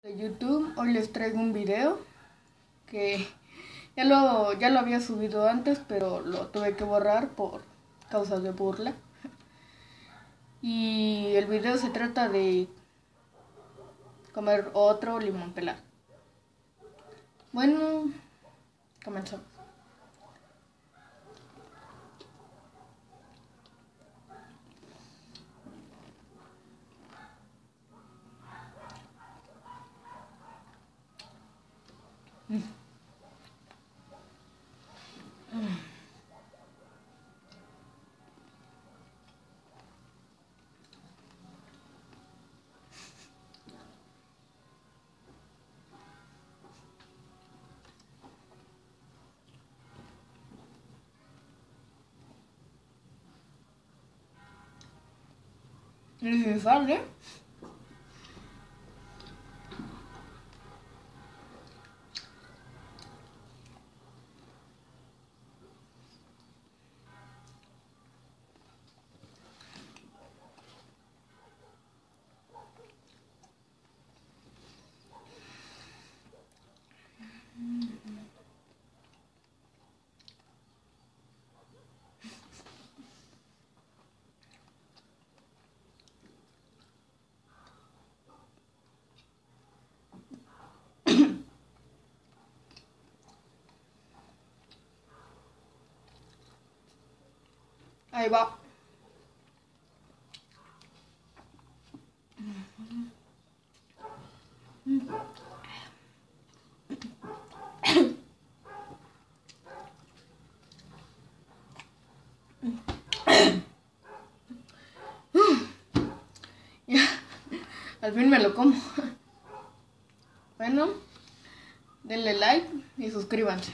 De YouTube. Hoy les traigo un video que ya lo había subido antes, pero lo tuve que borrar por causas de burla. Y el video se trata de comer otro limón pelado. Bueno, comenzamos. Y si sale, ahí va. Ya, al fin me lo como. Bueno, denle like y suscríbanse.